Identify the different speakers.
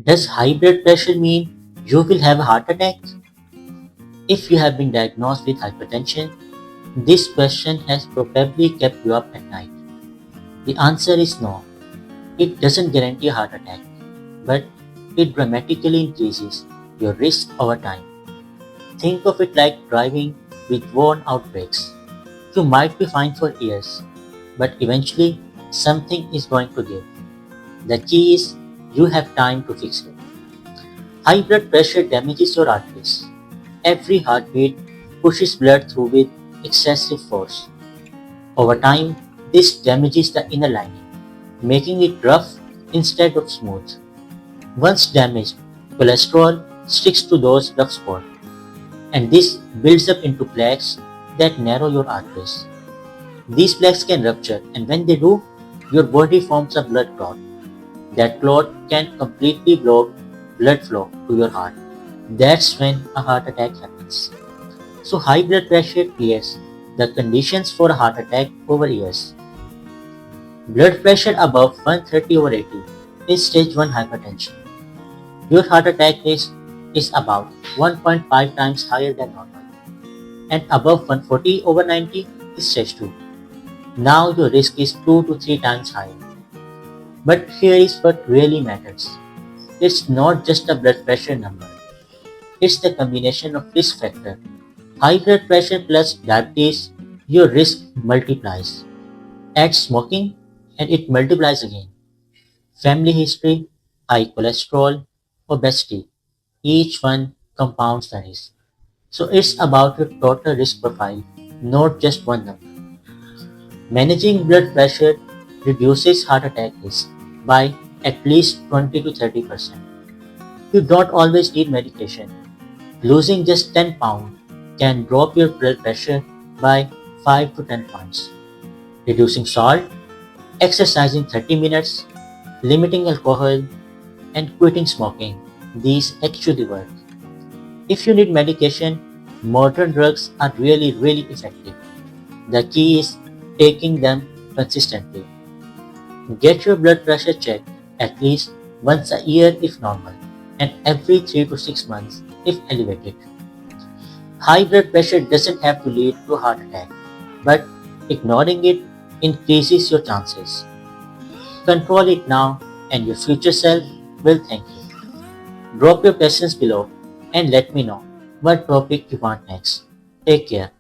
Speaker 1: Does high blood pressure mean you will have a heart attack? If you have been diagnosed with hypertension, this question has probably kept you up at night. The answer is no. It doesn't guarantee a heart attack, but it dramatically increases your risk over time. Think of it like driving with worn out brakes. You might be fine for years, but eventually something is going to give. The key is you have time to fix it. High blood pressure damages your arteries. Every heartbeat pushes blood through with excessive force. Over time, this damages the inner lining, making it rough instead of smooth. Once damaged, cholesterol sticks to those rough spots, and this builds up into plaques that narrow your arteries. These plaques can rupture, and when they do, your body forms a blood clot. That clot can completely block blood flow to your heart. That's when a heart attack happens. So, high blood pressure creates the conditions for a heart attack over years. Blood pressure above 130 over 80 is stage 1 hypertension. Your heart attack risk is about 1.5 times higher than normal, and above 140 over 90 is stage 2. Now your risk is 2 to 3 times higher. But here is what really matters. It's not just a blood pressure number. It's the combination of risk factor. High blood pressure plus diabetes, your risk multiplies. Add smoking and it multiplies again. Family history, high cholesterol, obesity, each one compounds the risk. So it's about your total risk profile, not just one number. Managing blood pressure reduces heart attack risk by at least 20 to 30%. You don't always need medication. Losing just 10 pounds can drop your blood pressure by 5 to 10 points. Reducing salt, exercising 30 minutes, limiting alcohol, and quitting smoking. These actually work. If you need medication, modern drugs are really effective. The key is taking them consistently. Get your blood pressure checked at least once a year if normal, and every 3 to 6 months if elevated. High blood pressure doesn't have to lead to a heart attack, but ignoring it increases your chances. Control it now, and your future self will thank you. Drop your questions below and let me know what topic you want next. Take care.